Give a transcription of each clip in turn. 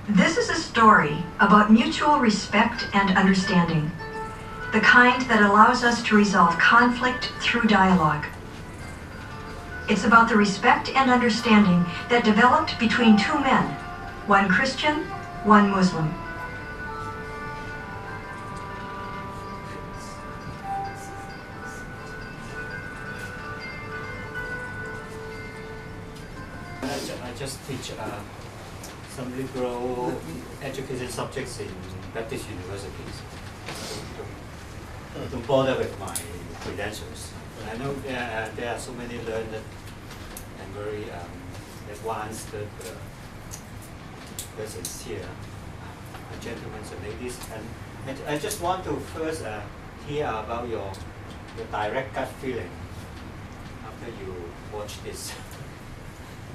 This is a story about mutual respect and understanding, the kind that allows us to resolve conflict through dialogue. It's about the respect and understanding that developed between two men, one Christian, one Muslim. I just teach some liberal education subjects in Baptist universities. Don't bother with my credentials. I know there are so many learned and very advanced persons here, gentlemen and ladies. And I just want to first hear about your direct gut feeling after you watch this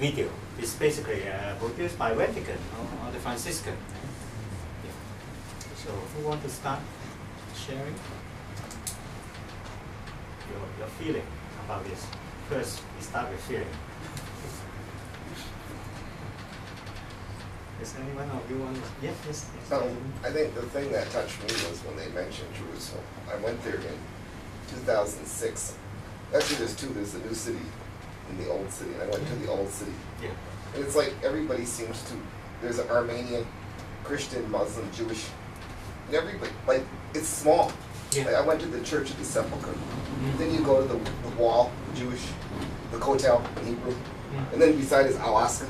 video. It's basically produced by Vatican or the Franciscan. Yeah. So who want to start sharing your feeling about this? First, we start with feeling. Is anyone of you want to? Yes. I think the thing that touched me was when they mentioned Jerusalem. I went there in 2006. Actually, there's two. There's the new city and the old city. And I went to the old city. Yeah. And it's like everybody seems to. There's an Armenian, Christian, Muslim, Jewish, and everybody. Like it's small. Yeah. Like, I went to the Church of the Sepulchre. Then you go to the wall, Jewish, the Kotel, Hebrew, and then beside is Alaska,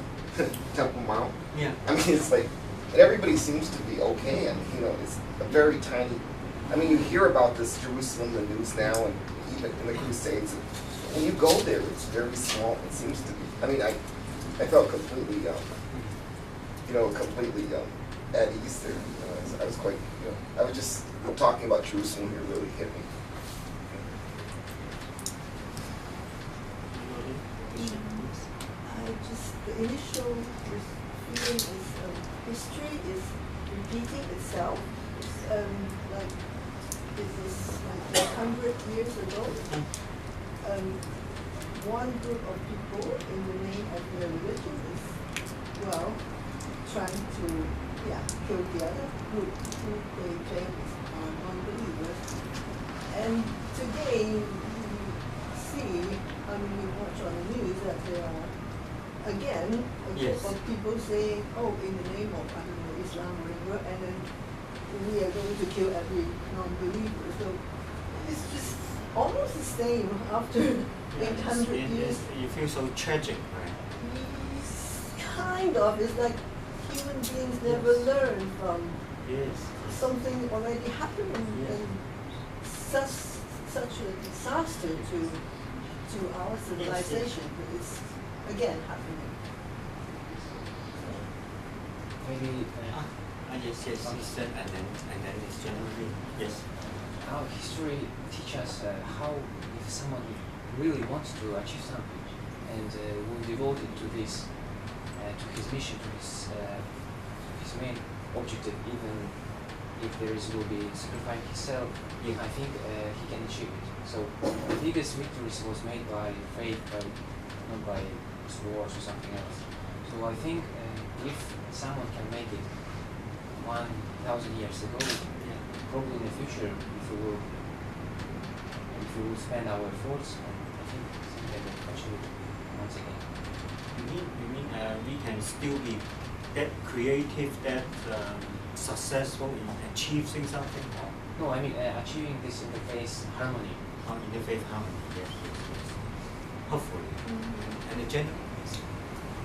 Temple Mount. Yeah. I mean, it's like, and everybody seems to be okay, and it's a very tiny. I mean, you hear about this Jerusalem, the news now, and even in the Crusades. When you go there, it's very small. It seems to be. I mean, I felt completely, completely at ease there. I was quite, I was just talking about Jerusalem here really hit me. The initial feeling is history is repeating itself. It's like it is like 100 years ago. One group of people in the name of their religion is trying to kill the other group who they claim is non-believers. And today you see, you watch on the news that there are again a group of people saying, in the name of Islam or whatever, and then we are going to kill every non-believer. So it's just almost the same after 800 years. You feel so tragic, right? Kind of. It's like human beings never learn from something already happened, and such a disaster to our civilization. It's again happening. Maybe yes, and then it's generally yes. How history teaches how if someone really wants to achieve something and will devote it to this, to his mission, to his main objective, even if will be sacrificing himself, I think he can achieve it. So the biggest victories was made by faith, not by wars or something else. So I think if someone can make it 1,000 years ago, probably in the future, if we will spend our efforts, I think they will achieve it once again. You mean we can still be that creative, that successful in achieving something? No, I mean achieving this interface harmony. Interfaith harmony, yes. Hopefully. And the gender.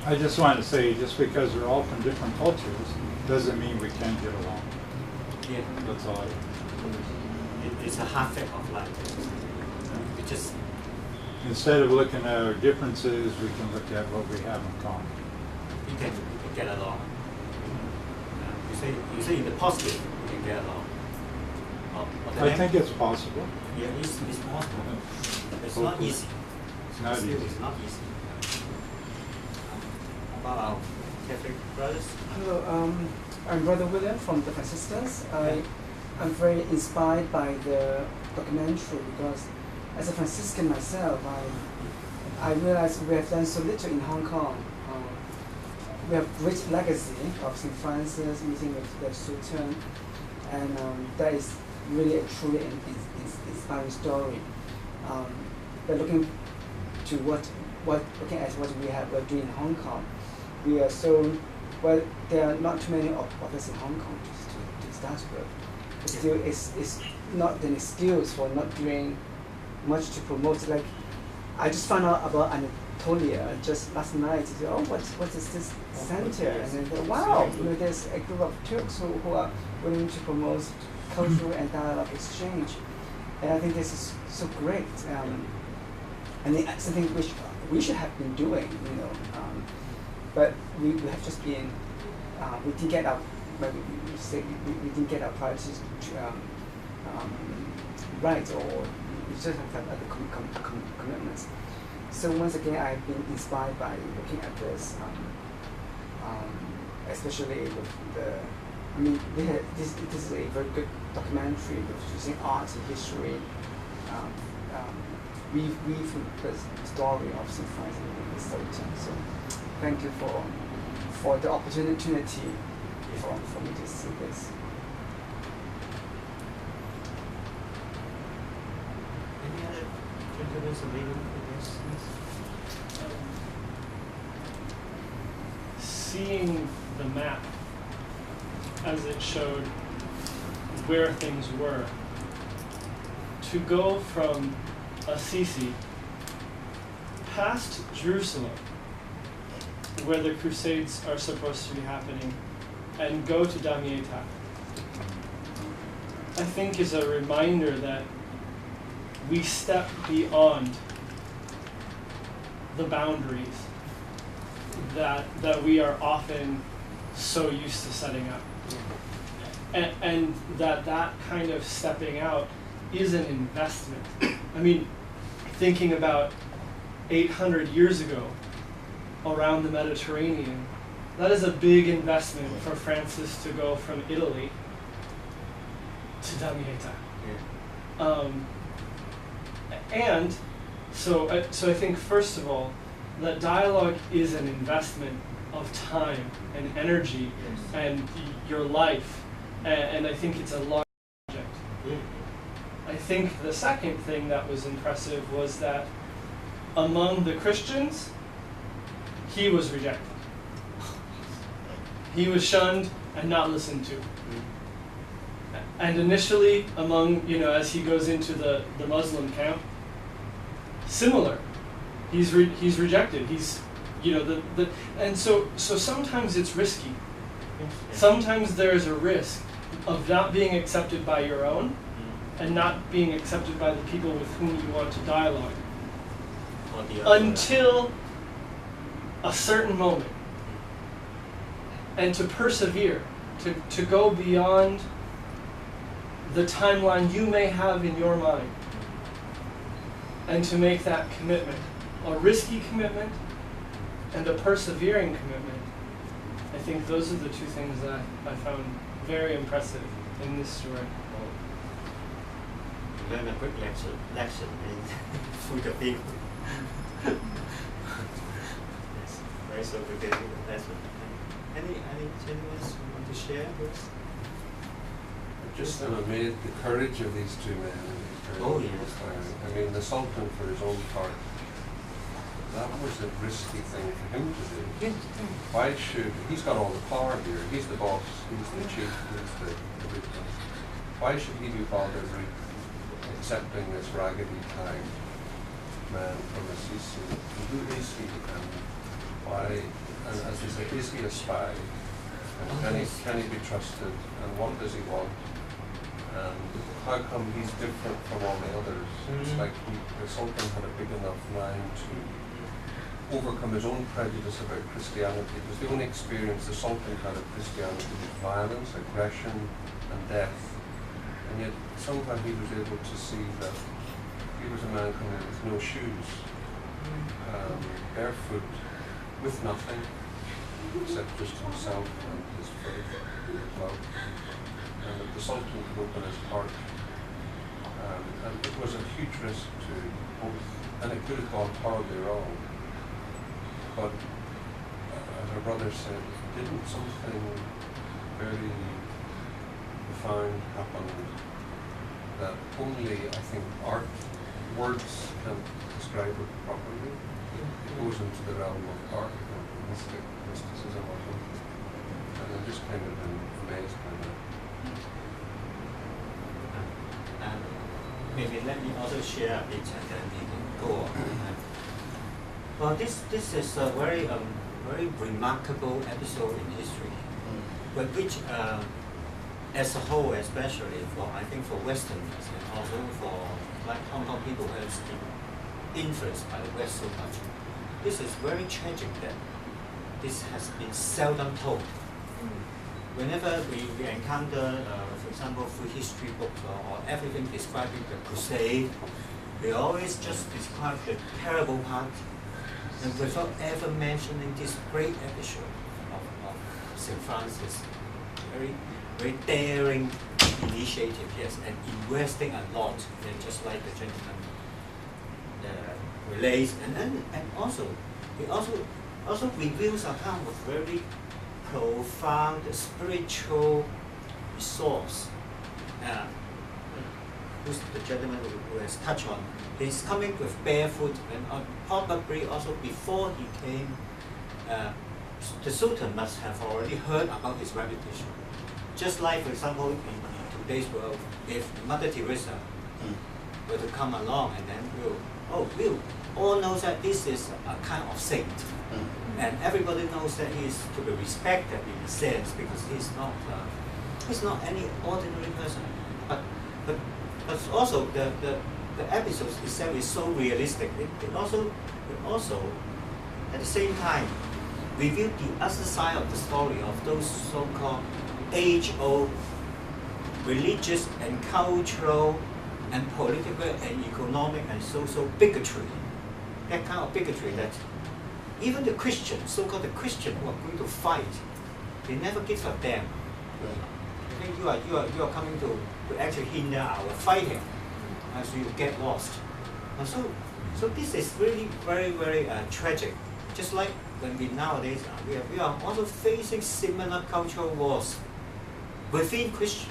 I just want to say, just because we're all from different cultures, doesn't mean we can't get along. Yeah. That's all. It's a half fact of life. We just instead of looking at our differences, we can look at what we have in common. We can get along. You say in the positive, we can get along. I think it's possible. Yeah, it's possible. It's not easy. It's not easy. It's not easy. About our Catholic brothers? Hello, I'm Brother William from the Franciscans. I'm very inspired by the documentary because as a Franciscan myself, I realized we have done so little in Hong Kong. we have rich legacy of St. Francis meeting with the Sultan, and that is really a truly inspiring story. But looking to looking at what we're doing in Hong Kong, we are so well. There are not too many of us in Hong Kong to start with. But still, it's not an excuse for not doing much to promote. Like, I just found out about Anatolia just last night. I said, oh, what is this center? And then I thought, wow, there's a group of Turks who are willing to promote cultural and dialogue exchange. And I think this is so great. And it's something which we should have been doing, but we have just been, we didn't get our, we didn't get our priorities right, or we just have other commitments. So once again, I've been inspired by looking at this, especially with this is a very good documentary with using art and history. Weave the story of St. Francis and the Sultan. So thank you for the opportunity for me to see this. Any other gentlemen available for this? Seeing the map as it showed where things were, to go from Assisi past Jerusalem, where the Crusades are supposed to be happening, and go to Damietta, I think is a reminder that we step beyond the boundaries that we are often so used to setting up. And that kind of stepping out is an investment. I mean, thinking about 800 years ago around the Mediterranean, that is a big investment for Francis to go from Italy to Damietta. And so I think, first of all, that dialogue is an investment of time and energy and your life, and I think it's a large project. I think the second thing that was impressive was that among the Christians, he was rejected. He was shunned and not listened to. And initially, among, as he goes into the Muslim camp, similar. He's rejected. He's, and so sometimes it's risky. Sometimes there's a risk of not being accepted by your own and not being accepted by the people with whom you want to dialogue until a certain moment. And to persevere, to go beyond the timeline you may have in your mind, and to make that commitment, a risky commitment and a persevering commitment. I think those are the two things that I found very impressive in this story. You learn a quick lesson through the film. Yes, very sophisticated lesson. Any gentlemen who want to share this? Just I'm amazed the courage of these two men. Oh, yes. I mean, the Sultan, for his own part, that was a risky thing for him to do. Why should, he's got all the power here, he's the boss, he's the chief, he's the everything. Why should he be bothered accepting this raggedy type man from Assisi? And who is he? And why, and as you say, is he a spy? And can he be trusted? And what does he want? And how come he's different from all the others? It's like the Sultan had a big enough mind to overcome his own prejudice about Christianity. It was the only experience the Sultan had of Christianity was violence, aggression, and death. And yet somehow he was able to see that he was a man coming in with no shoes, barefoot, with nothing, except just himself and his faith and his love. And that the Sultan could open his heart. And it was a huge risk to both, and it could have gone horribly wrong. But my brother said, didn't something very profound happen that only, I think, art, words can describe it properly? It goes into the realm of art and mysticism or something. And I'm just kind of amazed by that. Maybe let me also share a bit and then we can go on. Well, this is a very remarkable episode in history, but which, as a whole, especially for I think for Westerners and also for like Hong Kong people who have been influenced by the West so much, this is very tragic that this has been seldom told. Whenever we encounter, for example, through history books or everything describing the Crusade, we always just describe the terrible part, and without ever mentioning this great episode of St. Francis, very daring initiative, yes, and investing a lot, and just like the gentleman relays, and also it also reveals a kind of very profound spiritual resource. Who's the gentleman who has touched on? He's coming with barefoot, and probably also before he came, the Sultan must have already heard about his reputation. Just like, for example, in today's world, if Mother Teresa were to come along, and then we'll all know that this is a kind of saint. And everybody knows that he is to be respected in a sense because he's not any ordinary person. But also the episode itself is so realistic. It also at the same time revealed the other side of the story of those so-called age-old religious and cultural and political and economic and social bigotry. That kind of bigotry that even the Christians, so-called the Christians who are going to fight, they never give a damn. I think you are coming to actually hinder our fighting, as you get lost. And so this is really very tragic. Just like when we nowadays we are also facing similar cultural wars within Christian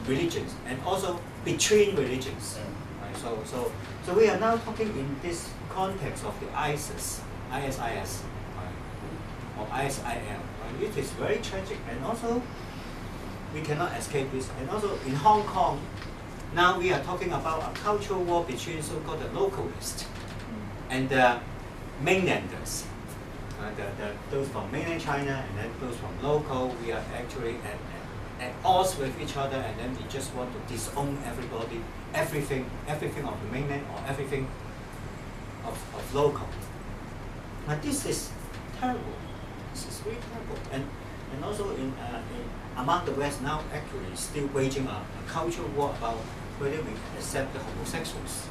religions and also between religions. Right? So we are now talking in this context of the ISIS, right? Or ISIL. Right? It is very tragic, and also we cannot escape this. And also in Hong Kong, now we are talking about a cultural war between so-called the localists and the mainlanders. Those from mainland China and then those from local. We are actually at odds with each other, and then we just want to disown everybody, everything of the mainland or everything of local. Now this is terrible. This is really terrible. And also in among the West now actually still waging a cultural war about whether we accept the homosexuals.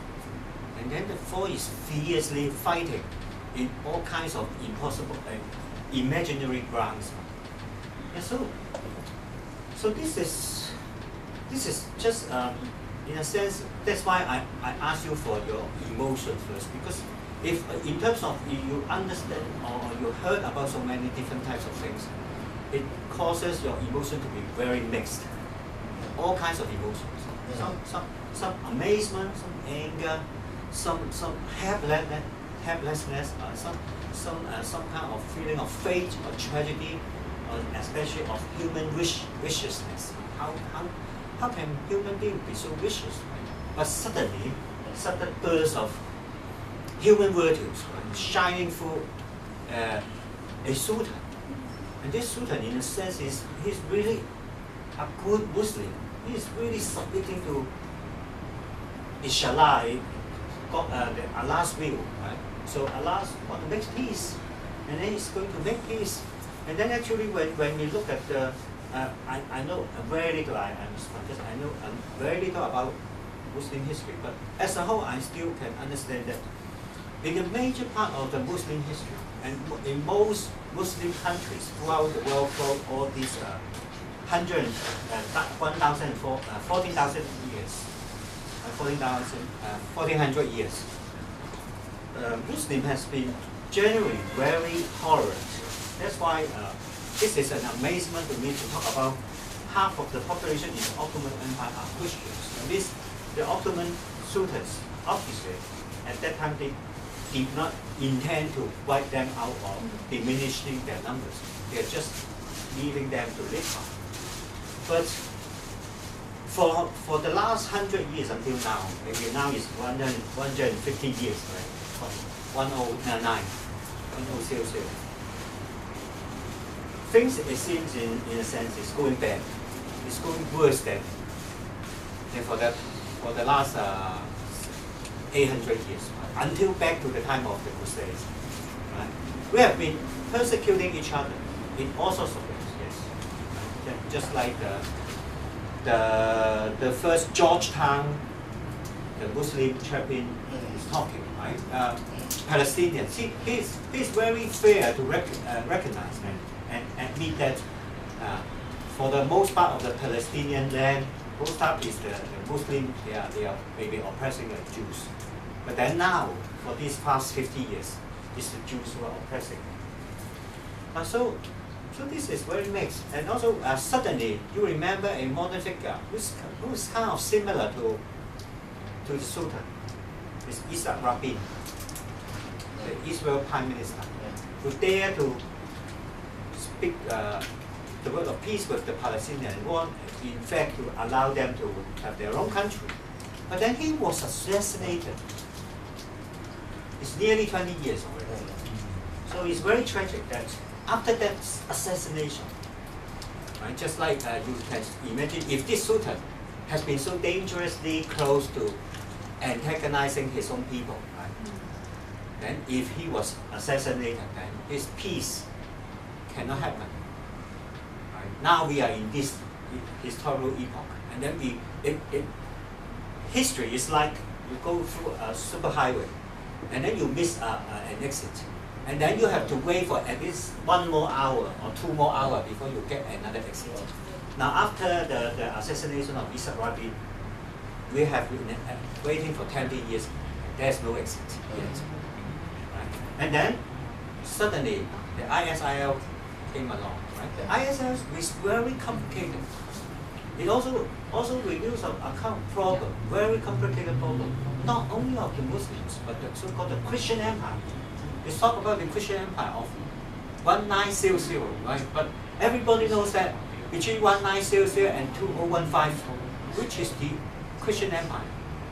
And then the four is fiercely fighting in all kinds of impossible imaginary grounds. And so this is just in a sense, that's why I asked you for your emotion first, because if in terms of you understand or you heard about so many different types of things, it causes your emotion to be very mixed. All kinds of emotions. Some amazement, some anger, some helplessness, some kind of feeling of fate or tragedy, or especially of human viciousness. How can human beings be so vicious? Right? But suddenly, sudden burst of human virtues, right, shining through a Sultan. And this Sultan, in a sense, he's really a good Muslim. He's really submitting to Inshallah, Allah's will. Right? So Allah wants to make peace, and then He's going to make peace. And then actually, when we look at the, I know very little. I know very little about Muslim history, but as a whole, I still can understand that in a major part of the Muslim history, and in most Muslim countries throughout the world for all these 14,000 years, 1400 years, Muslim has been generally very tolerant That's why this is an amazement to me to talk about half of the population in the Ottoman Empire are Christians. That means the Ottoman sultans, obviously, at that time they did not intend to wipe them out or diminishing their numbers. They are just leaving them to live on. But for the last 100 years until now, maybe now is 150 years, right? From 1009. Things, it seems, in a sense, is going bad. It's going worse than for the last 800 years, until back to the time of the Crusades. Right? We have been persecuting each other in all sorts of ways. Yes, right? Just like the first Georgetown, the Muslim champion is talking, right? Palestinians. See, he's very fair to recognize and admit that for the most part of the Palestinian land, most part is the Muslim, they are maybe oppressing the Jews. But then now, for these past 50 years, it's the Jews who are oppressing. So this is very mixed. And also, suddenly, you remember a modern figure who's kind of similar to the Sultan. It's Yitzhak Rabin, the Israel Prime Minister, who dare to speak the word of peace with the Palestinians and want, in fact, to allow them to have their own country. But then he was assassinated. It's nearly 20 years already. So it's very tragic that after that assassination, right, just like you can imagine, if this Sultan has been so dangerously close to antagonizing his own people, right, then if he was assassinated, then his peace cannot happen. Right? Now we are in this historical epoch, and then history is like you go through a superhighway, and then you miss an exit, and then you have to wait for at least 1 more hour or 2 more hours before you get another exit. Now after the assassination of Yitzhak Rabin, we have been waiting for 20 years. There's no exit yet. Right? And then suddenly the ISIL came along. Right? The ISIL is very complicated. It also reveals a kind of problem, very complicated problem, not only of the Muslims, but the so-called the Christian Empire. Let's talk about the Christian Empire of 1900, right? But everybody knows that between 1900 and 2015, which is the Christian Empire.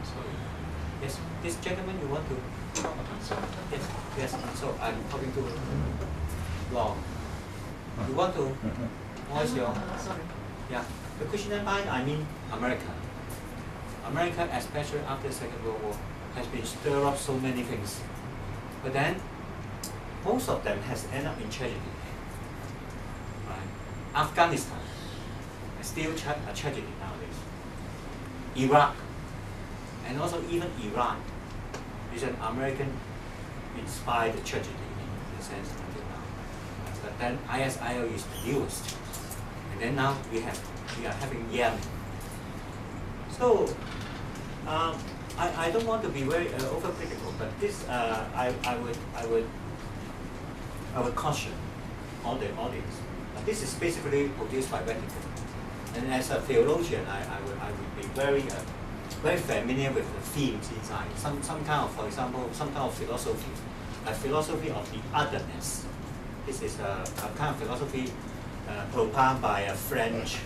So, yes, this gentleman, you want to talk about? Yes. So I'm talking too long. You want to voice your? Sorry. Yeah. The Christian Empire, I mean America. America, especially after the Second World War, has been stirred up so many things. But then, most of them has ended up in tragedy. Right? Afghanistan is still a tragedy nowadays. Iraq, and also even Iran, is an American-inspired tragedy in a sense until now. But then ISIL is the newest. And then now we are having Yemen. So I don't want to be very overcritical, but this I would caution all the audience. This is basically produced by Vatican, and as a theologian, I would be very familiar with the themes inside. Some kind of, for example, some kind of philosophy, a philosophy of the otherness. This is a kind of philosophy propounded by a French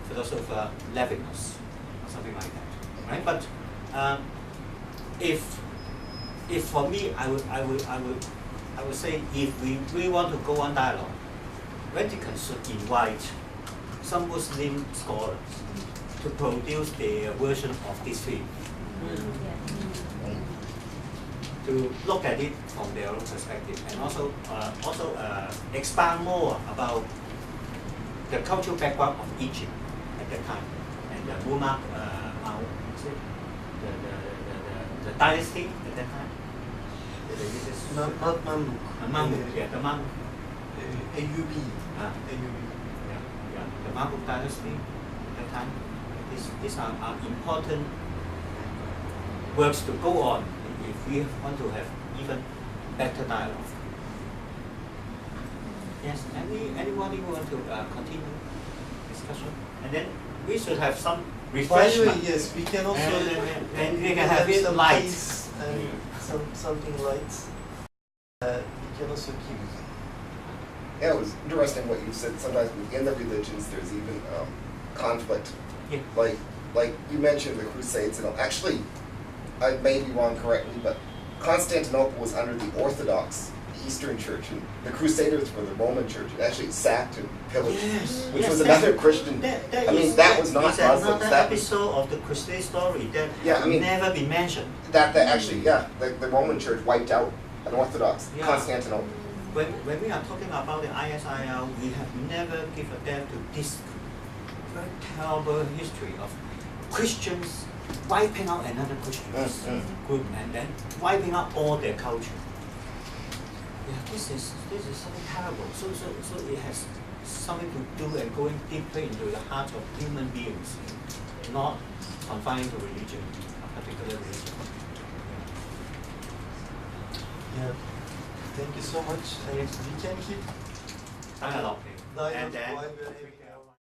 philosopher, Levinas, or something like that, right? But if for me, I would say, if we really want to go on dialogue, Vatican should invite some Muslim scholars to produce their version of this film, to look at it from their own perspective, and also expand more about the cultural background of Egypt at that time, and the Muammar, the dynasty at that time. Mamluk, yeah, the Mamluk. AUB. Yeah, the Mamluk dynasty at that time. These are important works to go on if we want to have even better dialogue. Yes, anybody want to continue discussion? And then we should have some By the way, refreshment. yes, we can also And we can have it some light. ice and something light. We can also keep. Yeah, it was interesting what you said. Sometimes within the religions, there's even conflict. Yeah. Like you mentioned the Crusades. Actually, I may be wrong, correctly, but Constantinople was under the Orthodox Eastern Church, and the Crusaders were the Roman Church. It actually sacked and pillaged, which was another Christian. That was not Muslims. Another That was episode of the Crusade story that Yeah, I mean- never been mentioned. that actually, yeah, the Roman Church wiped out an Orthodox Yeah. Constantinople. When we are talking about the ISIL, we have never given them to this very terrible history of Christians wiping out another Christian group and then wiping out all their culture. Yeah, this is something terrible. So it has something to do and going deeper into the heart of human beings, not confined to religion, a particular religion. Yeah. Thank you so much. We can keep Dialogue. And dialogue then while we're having